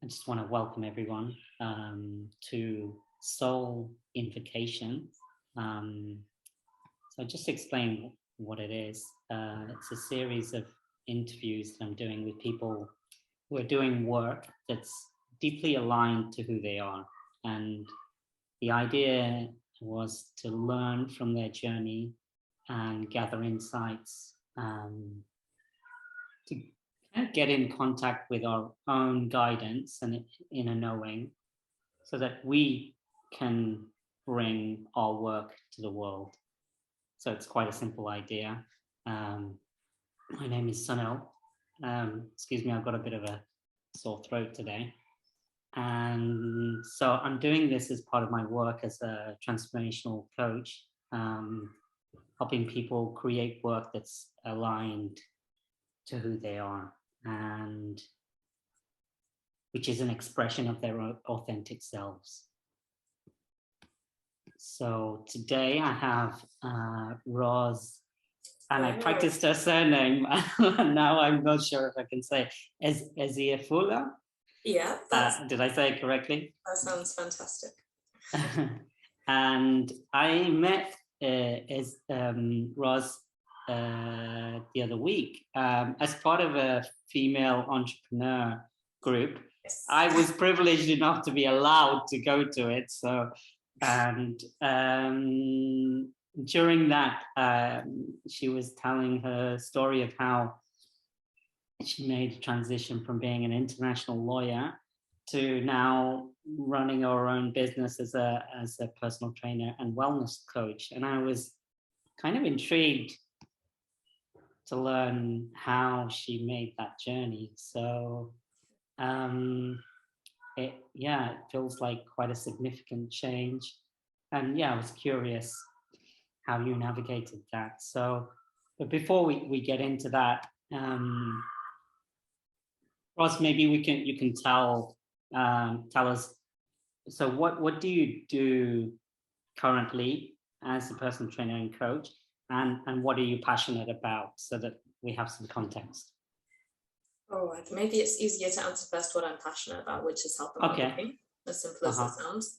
I just want to welcome everyone to Soul Invocation. So I'll just explain what it is. It's a series of interviews that I'm doing with people who are doing work that's deeply aligned to who they are. And the idea was to learn from their journey and gather insights, to kind of get in contact with our own guidance and inner knowing so that we can bring our work to the world. So it's quite a simple idea. My name is Sunil. Excuse me, I've got a bit of a sore throat today. And so I'm doing this as part of my work as a transformational coach, helping people create work that's aligned to who they are, and which is an expression of their authentic selves. So today I have Roz, and I practiced her surname, and now I'm not sure if I can say Eziefula. Yeah. Did I say it correctly? That sounds fantastic. And I met Roz the other week as part of a female entrepreneur group. Yes. I was privileged enough to be allowed to go to it. So, and during that, she was telling her story of how she made a transition from being an international lawyer to now running her own business as a personal trainer and wellness coach. And I was kind of intrigued to learn how she made that journey. So it feels like quite a significant change. And I was curious how you navigated that. So, but before we get into that, Ross, maybe you can tell us. So, what do you do currently as a personal trainer and coach, and what are you passionate about, so that we have some context? Oh, maybe it's easier to answer first what I'm passionate about, which is helping people. As simple as it sounds.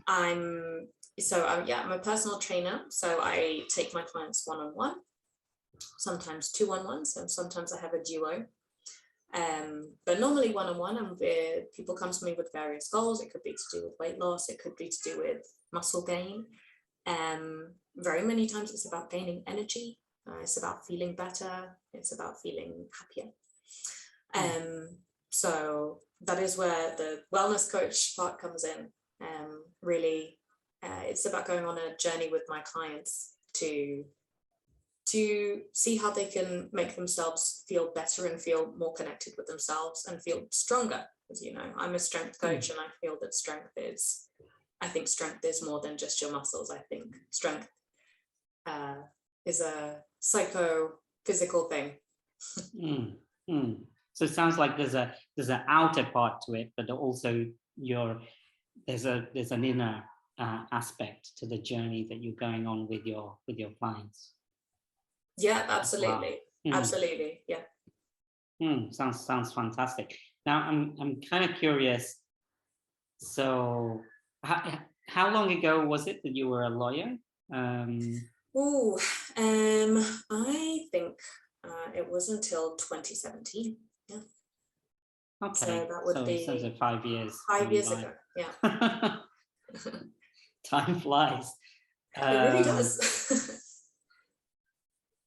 I'm a personal trainer, so I take my clients one-on-one, sometimes 2-on-1s, and sometimes I have a duo. But normally one-on-one, and people come to me with various goals. It could be to do with weight loss, it could be to do with muscle gain. Very many times it's about gaining energy, it's about feeling better, it's about feeling happier. So that is where the wellness coach part comes in. Really, it's about going on a journey with my clients to see how they can make themselves feel better and feel more connected with themselves and feel stronger. As you know, I'm a strength coach, and I feel that strength is more than just your muscles. I think strength is a psycho-physical thing. So it sounds like there's an outer part to it, but also there's an inner aspect to the journey that you're going on with your clients. Yeah, absolutely. Wow. Absolutely. Yeah. Sounds fantastic. Now I'm kind of curious. So how long ago was it that you were a lawyer? I think it was until 2017. Yeah. Okay. So that would be 5 years. 5 years ago. Yeah. Time flies. It really does.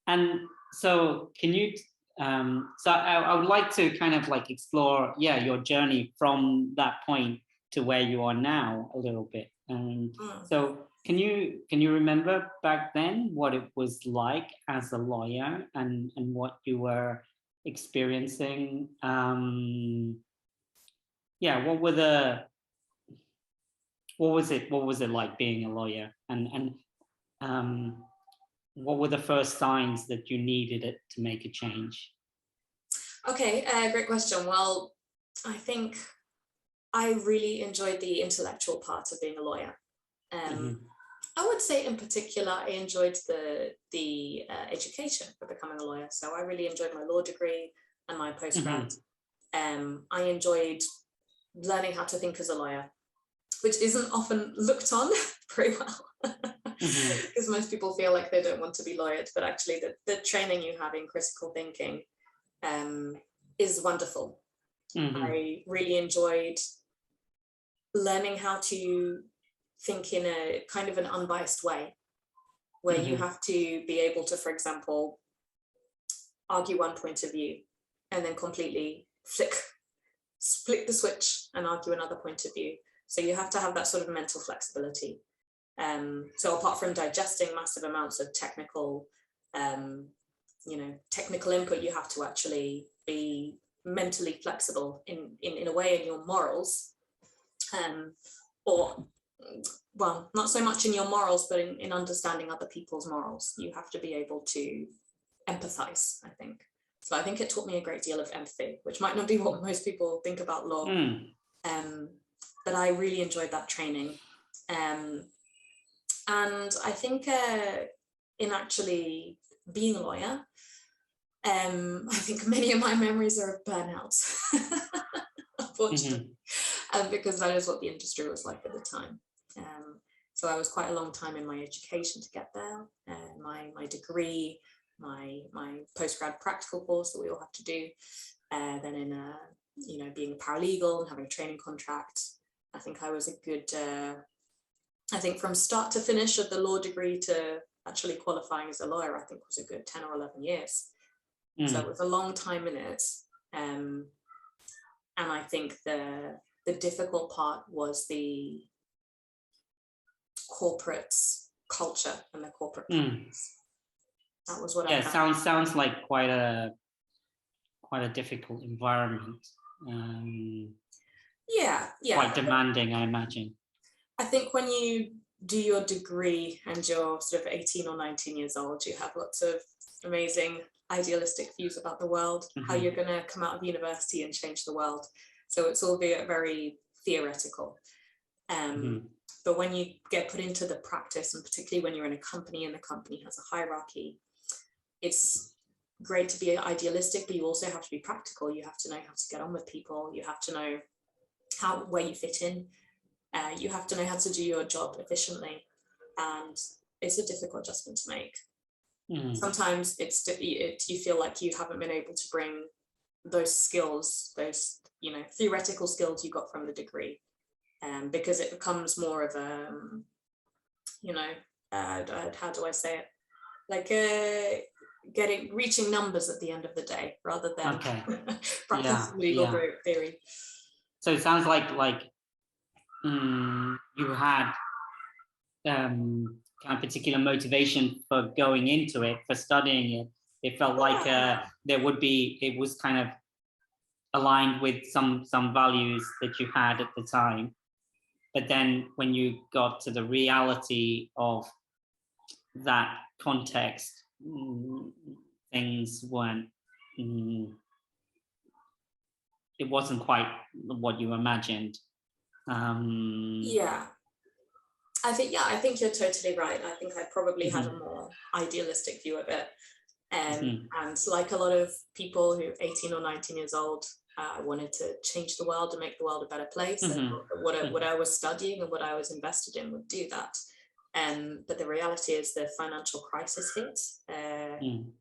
And so can you, so I would like to kind of like explore, your journey from that point to where you are now a little bit. And so can you remember back then what it was like as a lawyer and what you were experiencing? What was it like being a lawyer, and what were the first signs that you needed it to make a change? Okay, great question. Well, I think I really enjoyed the intellectual part of being a lawyer. I would say in particular, I enjoyed the education for becoming a lawyer. So I really enjoyed my law degree and my postgrad. I enjoyed learning how to think as a lawyer, which isn't often looked on very well, because most people feel like they don't want to be lawyers, but actually the training you have in critical thinking is wonderful. I really enjoyed learning how to think in a kind of an unbiased way, where you have to be able to, for example, argue one point of view and then completely split the switch and argue another point of view. So you have to have that sort of mental flexibility. So apart from digesting massive amounts of technical input, you have to actually be mentally flexible in a way in your morals, or, well, not so much in your morals, but in understanding other people's morals. You have to be able to empathize, I think. So I think it taught me a great deal of empathy, which might not be what most people think about law. But I really enjoyed that training. And I think in actually being a lawyer, I think many of my memories are of burnout, unfortunately, because that is what the industry was like at the time. So I was quite a long time in my education to get there. My degree, my postgrad practical course that we all have to do, then in being a paralegal and having a training contract. I think I was a good, I think from start to finish of the law degree to actually qualifying as a lawyer, I think was a good 10 or 11 years. So it was a long time in it. And I think the difficult part was the corporate culture and the corporate practice. That was what I found. Sounds like quite a difficult environment. Yeah. Quite demanding, I imagine. I think when you do your degree and you're sort of 18 or 19 years old, you have lots of amazing idealistic views about the world, how you're going to come out of university and change the world. So it's all very theoretical. But when you get put into the practice, and particularly when you're in a company and the company has a hierarchy, it's great to be idealistic, but you also have to be practical. You have to know how to get on with people. You have to know where you fit in. You have to know how to do your job efficiently. And it's a difficult adjustment to make. Sometimes you feel like you haven't been able to bring those skills, those theoretical skills you got from the degree, because it becomes more of a how do I say it, like reaching numbers at the end of the day rather than practicing legal theory. So it sounds like you had kind of particular motivation for going into it, for studying it. It felt like it was kind of aligned with some values that you had at the time. But then when you got to the reality of that context, things weren't, it wasn't quite what you imagined. I think you're totally right. I think I probably had a more idealistic view of it. And like a lot of people who are 18 or 19 years old, I wanted to change the world and make the world a better place. And what I was studying and what I was invested in would do that. But the reality is the financial crisis hit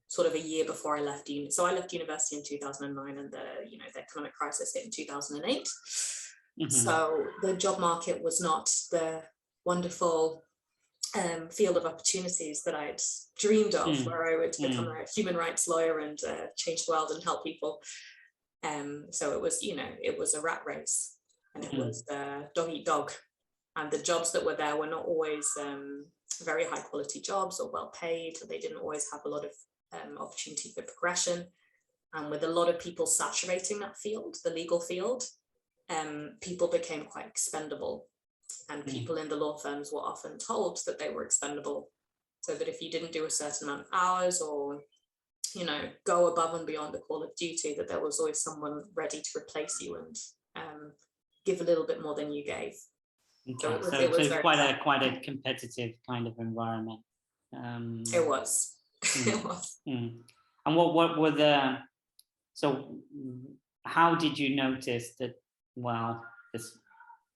sort of a year before I left uni. So I left university in 2009, and the economic crisis hit in 2008. So the job market was not the wonderful field of opportunities that I'd dreamed of, where I would become a human rights lawyer and change the world and help people. So it was a rat race, and it was dog eat dog. And the jobs that were there were not always very high quality jobs or well paid. They didn't always have a lot of opportunity for progression. And with a lot of people saturating that field, the legal field, people became quite expendable. And people in the law firms were often told that they were expendable, so that if you didn't do a certain amount of hours or go above and beyond the call of duty, that there was always someone ready to replace you and give a little bit more than you gave. So it was quite a competitive kind of environment. It was. It was. And what were the, so how did you notice that, well, this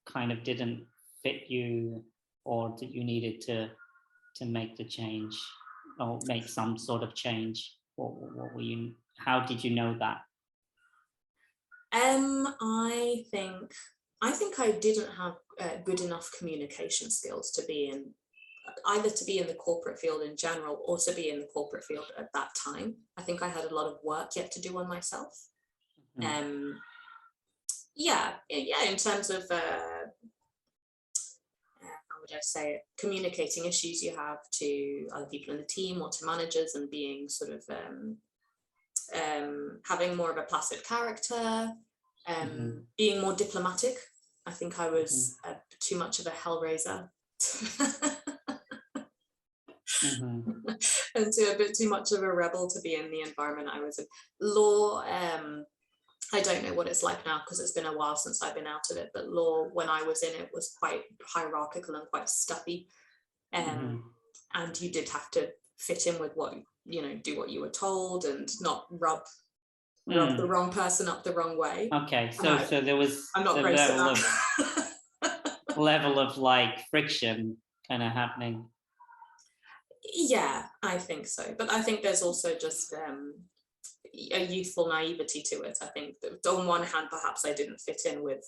kind of didn't fit you, or that you needed to make the change or make some sort of change? What were you, how did you know that? I think I didn't have good enough communication skills to be in, either to be in the corporate field in general or to be in the corporate field at that time. I think I had a lot of work yet to do on myself. Yeah, in terms of how would I say it, communicating issues you have to other people in the team or to managers, and being sort of having more of a placid character, being more diplomatic. I think I was too much of a hellraiser. And a bit too much of a rebel to be in the environment I was in. Law, I don't know what it's like now because it's been a while since I've been out of it, but law, when I was in it, was quite hierarchical and quite stuffy. And you did have to fit in with what, do what you were told and not rub the wrong person up the wrong way. Okay, so there was I'm not level of like friction kind of happening. Yeah, I think so. But I think there's also just a youthful naivety to it. I think that on one hand, perhaps I didn't fit in with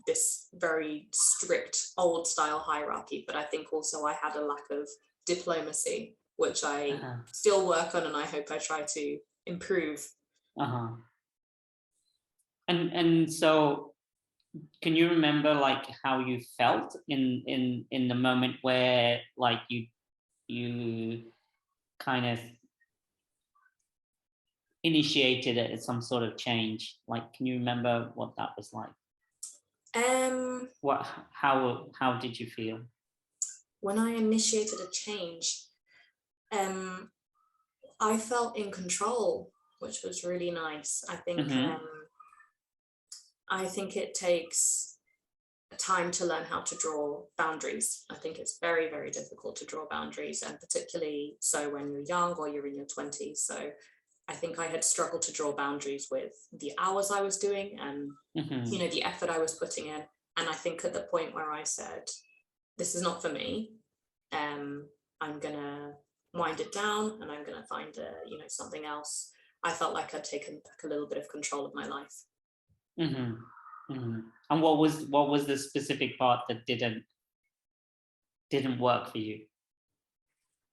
this very strict old style hierarchy, but I think also I had a lack of diplomacy, which I still work on, and I hope I try to improve. And so, can you remember like how you felt in the moment where like you kind of initiated some sort of change? Like, can you remember what that was like? How did you feel when I initiated a change? I felt in control, which was really nice. I think it takes time to learn how to draw boundaries. I think it's very, very difficult to draw boundaries, and particularly so when you're young or you're in your 20s. So I think I had struggled to draw boundaries with the hours I was doing and the effort I was putting in. And I think at the point where I said, this is not for me, I'm gonna wind it down and I'm gonna find something else. I felt like I'd taken back a little bit of control of my life. And what was the specific part that didn't work for you?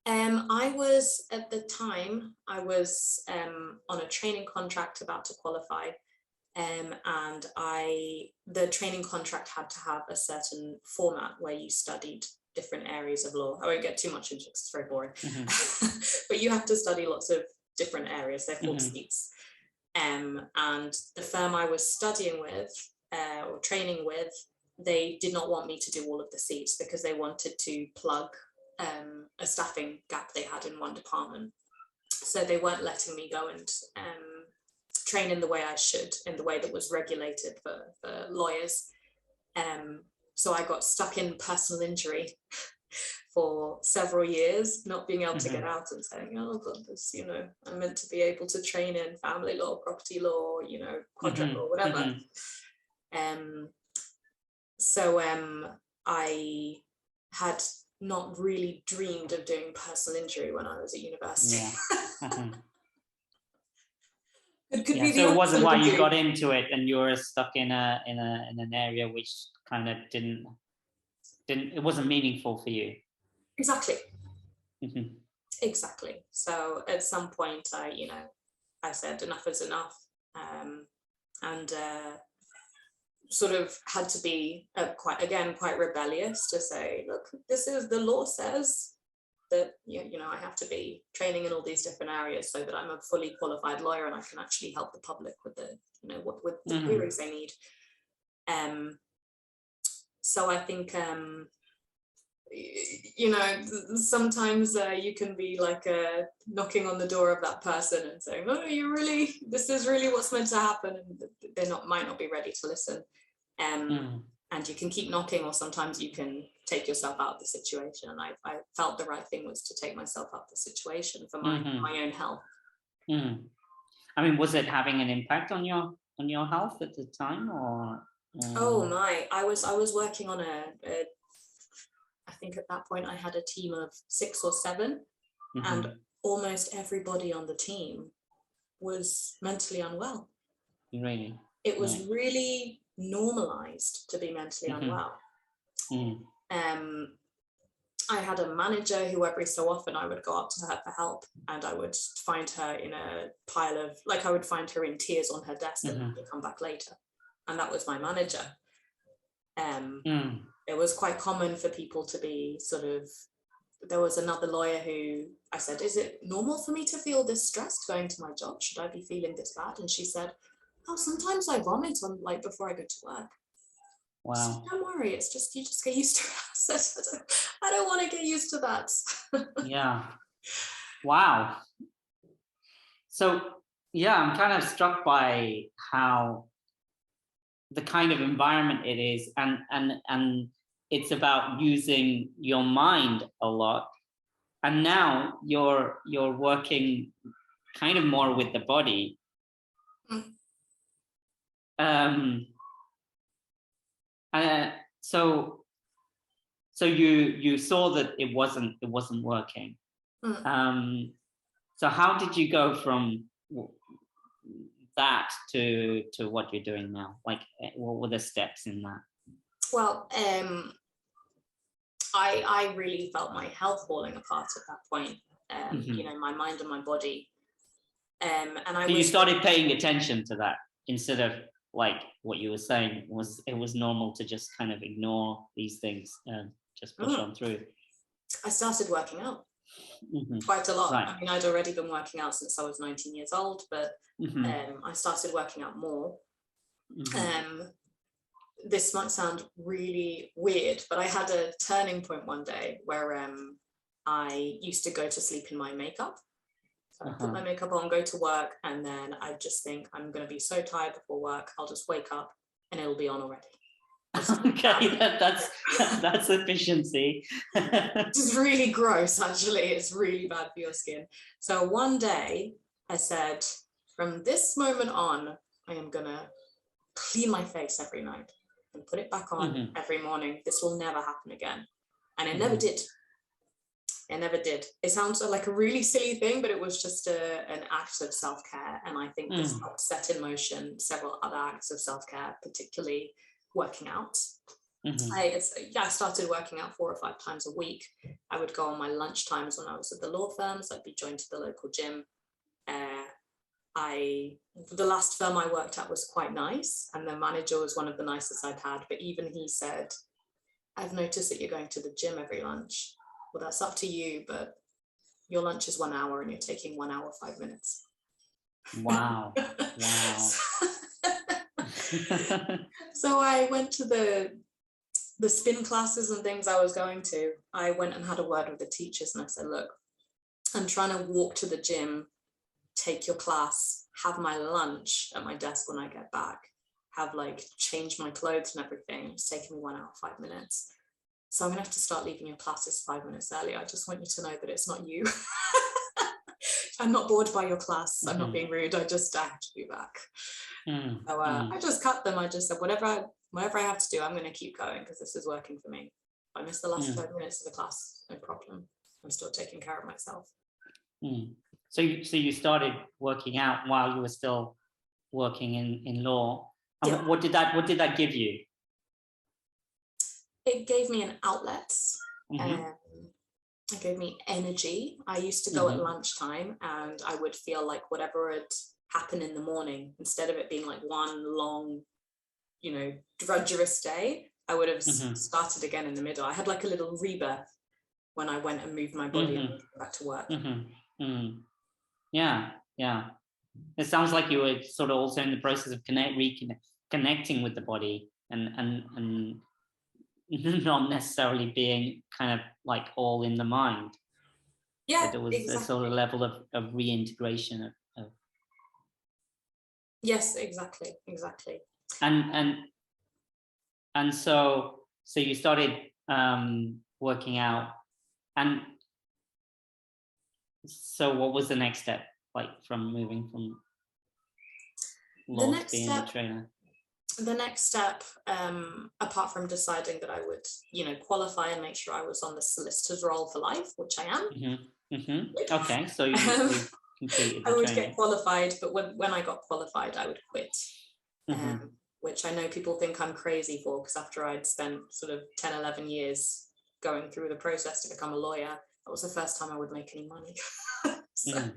I was, at the time, on a training contract about to qualify, and the training contract had to have a certain format where you studied different areas of law. I won't get too much into it, it's very boring. But you have to study lots of different areas. They're called seats. And the firm I was studying with or training with, they did not want me to do all of the seats because they wanted to plug a staffing gap they had in one department. So they weren't letting me go and train in the way I should, in the way that was regulated for lawyers. So I got stuck in personal injury for several years, not being able to get out and saying, oh God, this, I'm meant to be able to train in family law, property law, contract law, whatever. So I had not really dreamed of doing personal injury when I was at university. So it wasn't why you got into it, and you were stuck in an area which kind of didn't it wasn't meaningful for you. Exactly. Exactly. So at some point, I said enough is enough, and sort of had to be quite rebellious to say, look, this is, the law says that I have to be training in all these different areas so that I'm a fully qualified lawyer and I can actually help the public with the with the queries they need. So I think sometimes you can be like knocking on the door of that person and saying, oh, this is really what's meant to happen, and they might not be ready to listen. And you can keep knocking, or sometimes you can take yourself out of the situation. And I felt the right thing was to take myself out of the situation for my own health. I mean, was it having an impact on your on your health at the time, or? Oh my! I was working on I think at that point I had a team of 6 or 7, and almost everybody on the team was mentally unwell. Really? It was really normalized to be mentally unwell. I had a manager who every so often I would go up to her for help, and I would find her in a pile of, like, I would find her in tears on her desk and have to come back later. And that was my manager. It was quite common for people to be sort of, there was another lawyer who I said, is it normal for me to feel this stressed going to my job? Should I be feeling this bad? And she said, oh, sometimes I vomit on, like, before I go to work. Wow. So don't worry, it's just, you just get used to it. I don't want to get used to that. Yeah. Wow. So yeah, I'm kind of struck by how the kind of environment it is, and it's about using your mind a lot. And now you're working kind of more with the body. So you saw that it wasn't working. So how did you go from that to what you're doing now? Like, what were the steps in that? Well, I really felt my health falling apart at that point. You know, my mind and my body. And you started paying attention to that instead of, like what you were saying, it was normal to just kind of ignore these things and just push on through. I started working out quite a lot. Right. I mean, I'd already been working out since I was 19 years old, but I started working out more. This might sound really weird, but I had a turning point one day where I used to go to sleep in my makeup. So I put my makeup on, go to work, and then I just think I'm going to be so tired before work, I'll just wake up and it'll be on already. Okay, that's efficiency. It's really gross, actually. It's really bad for your skin. So one day I said, from this moment on, I am going to clean my face every night and put it back on every morning. This will never happen again. And it never did. It never did. It sounds like a really silly thing, but it was just an act of self-care. And I think this helped set in motion several other acts of self-care, particularly working out. I started working out 4 or 5 times a week. I would go on my lunch times when I was at the law firms. I'd be joined to the local gym. The last firm I worked at was quite nice, and the manager was one of the nicest I'd had. But even he said, I've noticed that you're going to the gym every lunch. Well, that's up to you, but your lunch is 1 hour and you're taking 1 hour, 5 minutes. Wow. So I went to the spin classes and things I was going to. I went and had a word with the teachers and I said, look, I'm trying to walk to the gym, take your class, have my lunch at my desk when I get back, have like change my clothes and everything. It's taking me 1 hour, 5 minutes. So I'm gonna have to start leaving your classes 5 minutes early. I just want you to know that it's not you. I'm not bored by your class. I'm not being rude. I have to be back. So I just cut them. I just said, whatever I have to do, I'm gonna keep going because this is working for me. If I miss the last 5 minutes of the class, no problem. I'm still taking care of myself. So you started working out while you were still working in law. And what did that give you? It gave me an outlet. It gave me energy. I used to go at lunchtime and I would feel like whatever had happened in the morning, instead of it being like one long, drudgerous day, I would have started again in the middle. I had like a little rebirth when I went and moved my body and came back to work. Yeah. It sounds like you were sort of also in the process of reconnecting with the body and not necessarily being kind of like all in the mind. Yeah, but there was exactly. a sort of level of reintegration of Yes, exactly. And so you started working out, and so what was the next step, like from moving from? laws being a trainer? The next step, apart from deciding that I would, qualify and make sure I was on the solicitor's roll for life, which I am. Okay, so you completed the I would training. get qualified, but when I got qualified, I would quit, which I know people think I'm crazy for, because after I'd spent sort of 10, 11 years going through the process to become a lawyer, that was the first time I would make any money. So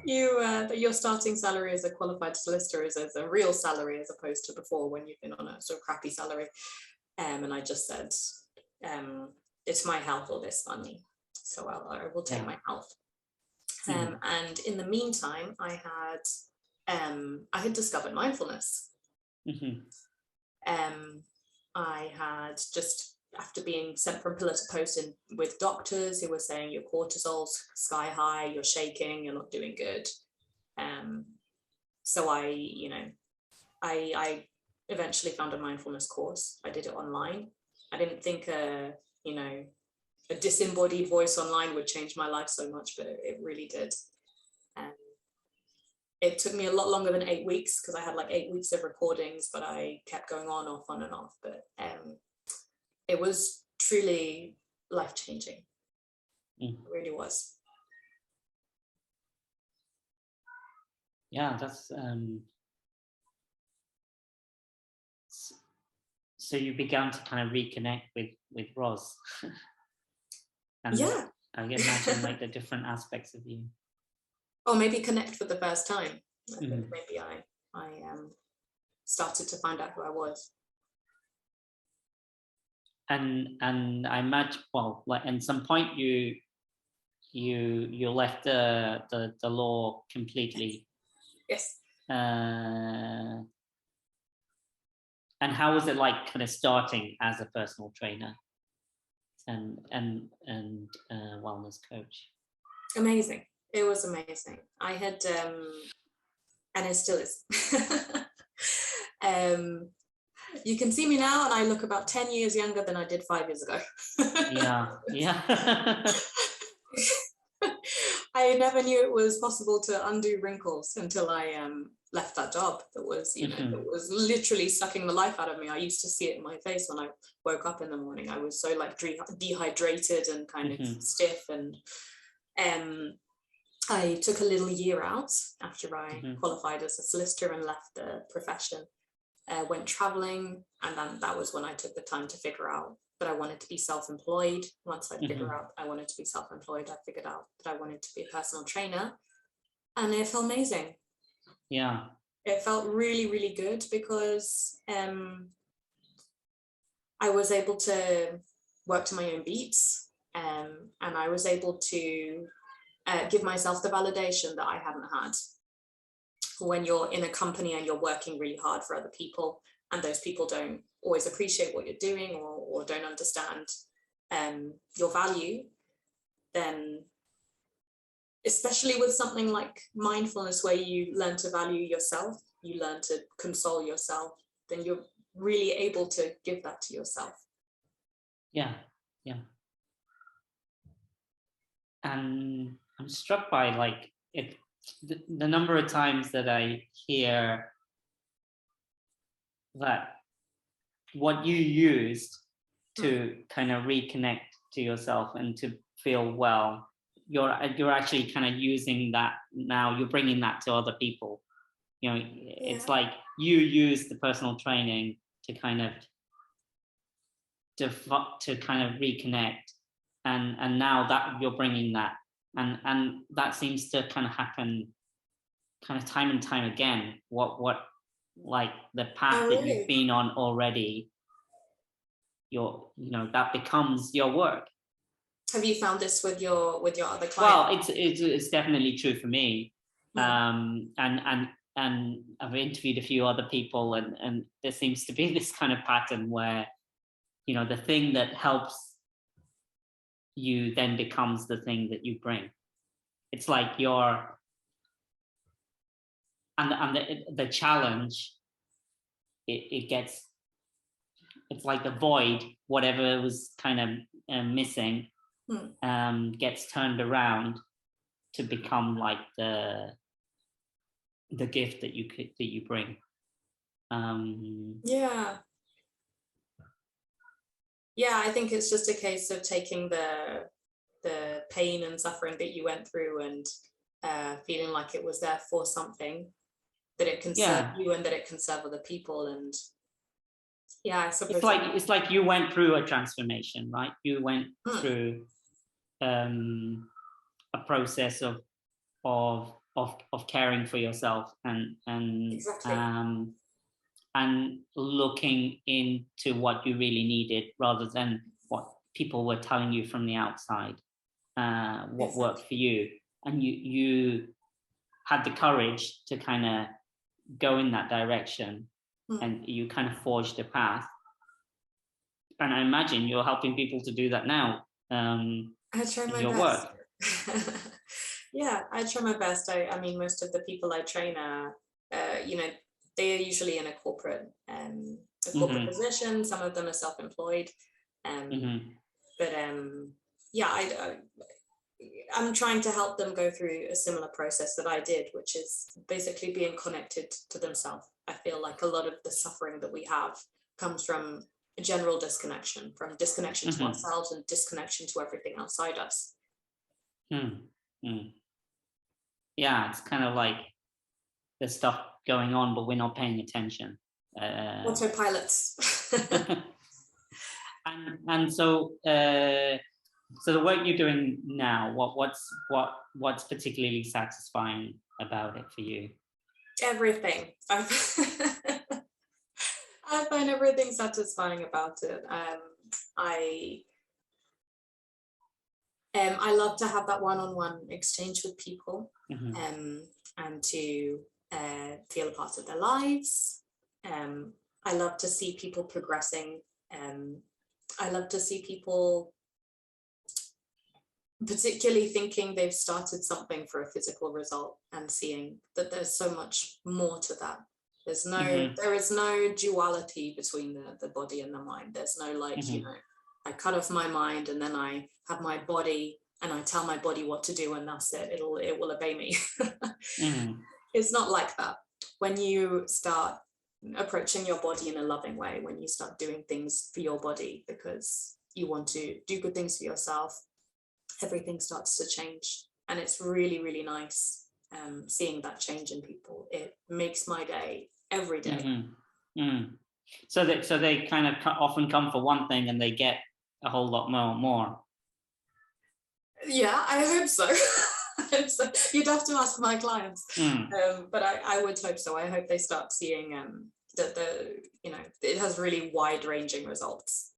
your starting salary as a qualified solicitor is a real salary, as opposed to before when you've been on a sort of crappy salary. And I just said, it's my health or this money, so I will take my health. And in the meantime, I had discovered mindfulness. I had just, after being sent from pillar to post with doctors who were saying your cortisol's sky high, you're shaking, you're not doing good. So I eventually found a mindfulness course. I did it online. I didn't think a disembodied voice online would change my life so much, but it really did. It took me a lot longer than 8 weeks, because I had like 8 weeks of recordings, but I kept going on and off. But it was truly life-changing. It really was. Yeah, that's so you began to kind of reconnect with Roz. And yeah, I imagine like the different aspects of you. Or maybe connect for the first time. I think maybe I started to find out who I was. And I imagine, well, like at some point you left the law completely. Yes. And how was it like kind of starting as a personal trainer and wellness coach? Amazing. It was amazing. I had and it still is. You can see me now and I look about 10 years younger than I did 5 years ago. Yeah. I never knew it was possible to undo wrinkles until I left that job that was, that was literally sucking the life out of me. I used to see it in my face when I woke up in the morning. I was so like dehydrated and kind of stiff, and I took a little year out after I qualified as a solicitor and left the profession. Went traveling, and then that was when I took the time to figure out that I wanted to be self-employed. Once I figured out I wanted to be self-employed, I figured out that I wanted to be a personal trainer, and it felt amazing. Yeah, it felt really, really good, because I was able to work to my own beats, and I was able to give myself the validation that I hadn't had. When you're in a company and you're working really hard for other people, and those people don't always appreciate what you're doing, or don't understand your value, then, especially with something like mindfulness, where you learn to value yourself, you learn to console yourself, then you're really able to give that to yourself. Yeah. And I'm struck by like the number of times that I hear that what you used to kind of reconnect to yourself and to feel well, you're actually kind of using that now. You're bringing that to other people. It's like you use the personal training to kind of reconnect, and now that you're bringing that, and that seems to kind of happen kind of time and time again. What like the path that you've been on already, that becomes your work. Have you found this with your other clients? Well, it's definitely true for me. And I've interviewed a few other people, and there seems to be this kind of pattern where the thing that helps you then becomes the thing that you bring. It's like the challenge, it's like the void, whatever was kind of missing, gets turned around to become like the the gift that you bring. Yeah, I think it's just a case of taking the pain and suffering that you went through and feeling like it was there for something, that it can serve you and that it can serve other people. And I suppose it's like you went through a transformation, right? You went through a process of caring for yourself and exactly. And looking into what you really needed rather than what people were telling you from the outside, what worked for you. And you had the courage to kind of go in that direction, and you kind of forged a path. And I imagine you're helping people to do that now. I try my best. Yeah, I try my best. I mean, most of the people I train are, they are usually in a corporate position. Some of them are self-employed. But I'm trying to help them go through a similar process that I did, which is basically being connected to themselves. I feel like a lot of the suffering that we have comes from a general disconnection, from disconnection to ourselves and disconnection to everything outside us. Yeah, it's kind of like there's stuff going on, but we're not paying attention. Autopilots. and so the work you're doing now, what's particularly satisfying about it for you? Everything. I find everything satisfying about it. I love to have that one-on-one exchange with people, and to feel a part of their lives. I love to see people progressing. I love to see people particularly thinking they've started something for a physical result and seeing that there's so much more to that. There is no duality between the body and the mind. There's no I cut off my mind and then I have my body and I tell my body what to do and that's it. It will obey me. It's not like that. When you start approaching your body in a loving way, when you start doing things for your body because you want to do good things for yourself, everything starts to change. And it's really, really nice seeing that change in people. It makes my day every day. So they kind of often come for one thing and they get a whole lot more. Yeah, I hope so. So you'd have to ask my clients, but I would hope so. I hope they start seeing that it has really wide-ranging results.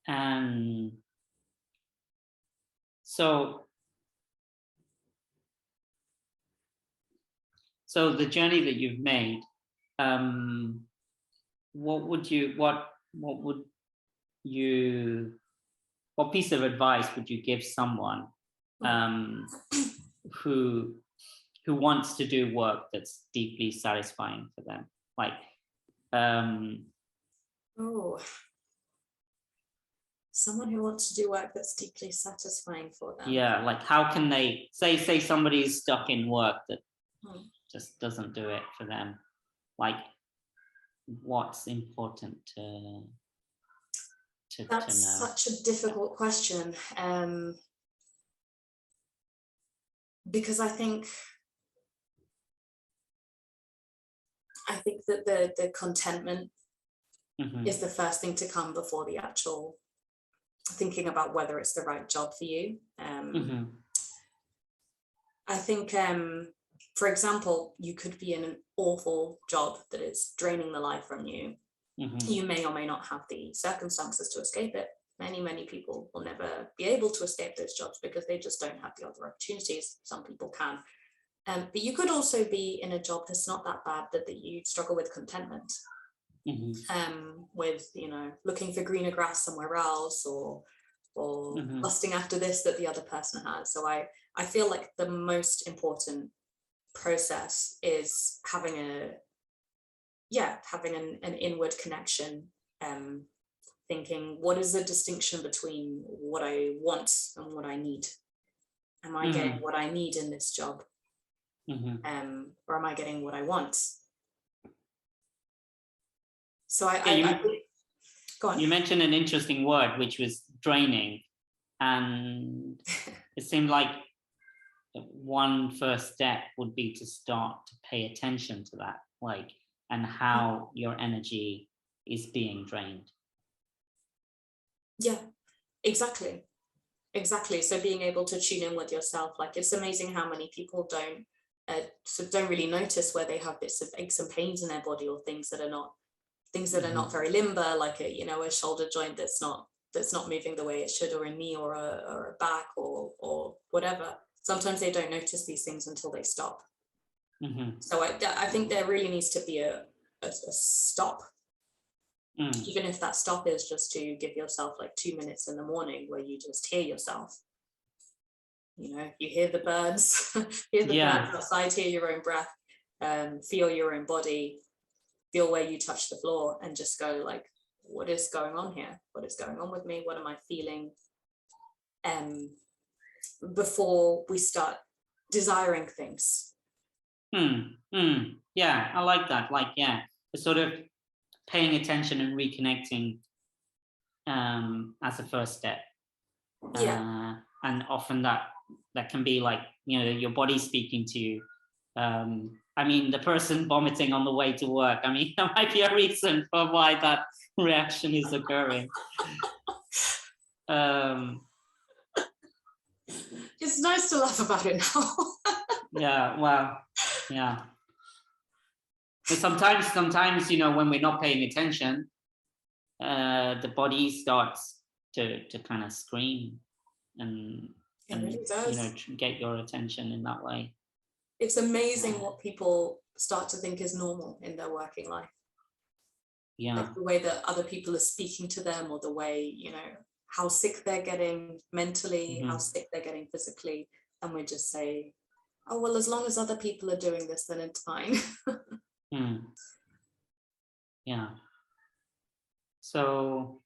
And so the journey that you've made, what piece of advice would you give someone who wants to do work that's deeply satisfying for them? Someone who wants to do work that's deeply satisfying for them. Yeah, like how can they say somebody's stuck in work that just doesn't do it for them? Like, what's important to That's know? such a difficult question, because I think that the contentment is the first thing to come before the actual thinking about whether it's the right job for you. I think, for example, you could be in an awful job that is draining the life from you. You may or may not have the circumstances to escape it. Many people will never be able to escape those jobs because they just don't have the other opportunities. Some people can. But you could also be in a job that's not that bad, that you struggle with contentment, with looking for greener grass somewhere else, or lusting after this that the other person has. So I feel like the most important process is having an inward connection, thinking, what is the distinction between what I want and what I need? Am I getting what I need in this job? Or am I getting what I want? So go on. You mentioned an interesting word, which was draining. And it seemed like one first step would be to start to pay attention to that, like, and how your energy is being drained. Yeah, exactly. So being able to tune in with yourself, like, it's amazing how many people don't really notice where they have bits of aches and pains in their body, or things that are not very limber, like a shoulder joint that's not moving the way it should, or a knee, or a back, or whatever. Sometimes they don't notice these things until they stop. So I think there really needs to be a stop. Even if that stop is just to give yourself like 2 minutes in the morning where you just hear yourself. You hear the birds, birds outside, hear your own breath, feel your own body, feel where you touch the floor, and just go like, what is going on here? What is going on with me? What am I feeling? Before we start desiring things. Yeah, I like that. Like, sort of paying attention and reconnecting as a first step. And often that can be like, your body speaking to you. I mean, the person vomiting on the way to work, I mean, there might be a reason for why that reaction is occurring. It's nice to laugh about it now. Yeah. But sometimes, when we're not paying attention, the body starts to kind of scream and really does. Get your attention in that way. It's amazing what people start to think is normal in their working life. Like the way that other people are speaking to them, or the way, how sick they're getting mentally, how sick they're getting physically. And we just say, oh, well, as long as other people are doing this, then it's fine. Yeah. So,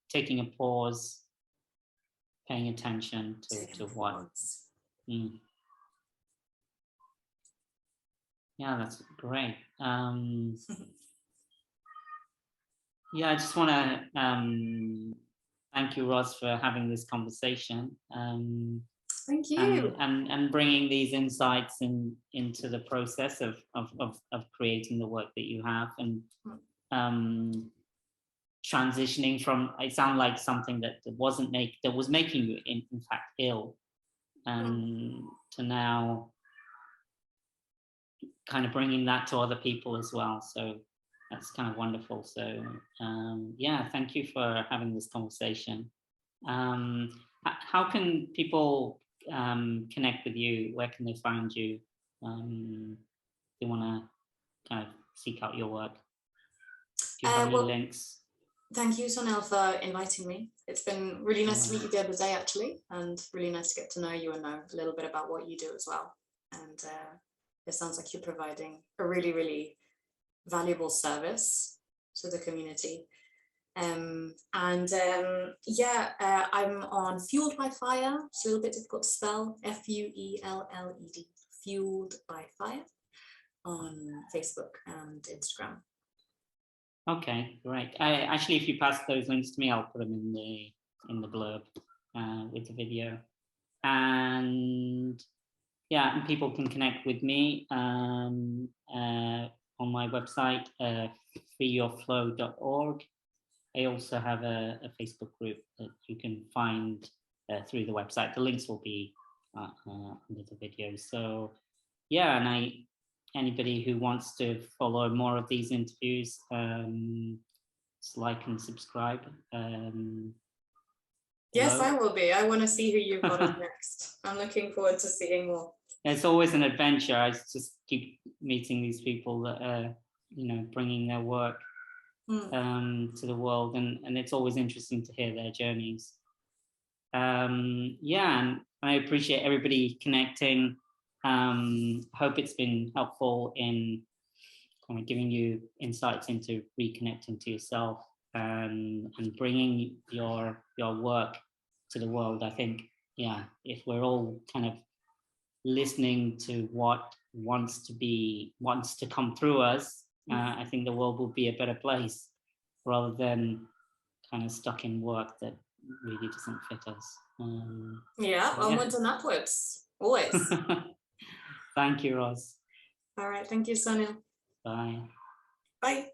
taking a pause, paying attention to what. Yeah, that's great. I just want to thank you, Roz, for having this conversation. Thank you. And bringing these insights into the process of creating the work that you have, and transitioning from, it sounded like something that was making you in fact ill, to now kind of bringing that to other people as well. So that's kind of wonderful. So thank you for having this conversation. How can people connect with you? Where can they find you? They want to kind of seek out your work. Do you have any links? Thank you, Sonel, for inviting me. It's been really nice to meet you the other day, actually, and really nice to get to know you and know a little bit about what you do as well. And it sounds like you're providing a really, really valuable service to the community. I'm on Fueled by Fire. It's a little bit difficult to spell. FUELLED. Fueled by Fire on Facebook and Instagram. Okay, great. Actually, if you pass those links to me, I'll put them in the blurb with the video. And and people can connect with me on my website, freeyourflow.org. I also have a Facebook group that you can find through the website. The links will be under the video. So, and anybody who wants to follow more of these interviews, just like and subscribe. Yes, I will be. I want to see who you've got up next. I'm looking forward to seeing more. It's always an adventure. I just keep meeting these people that are, bringing their work to the world, and it's always interesting to hear their journeys. And I appreciate everybody connecting. Hope it's been helpful in kind of giving you insights into reconnecting to yourself. and bringing your work to the world. I think, yeah, if we're all kind of listening to what wants to come through us, I think the world will be a better place, rather than kind of stuck in work that really doesn't fit us. Onwards and upwards, always. Thank you, Roz. All right, thank you, Sonia. Bye. Bye.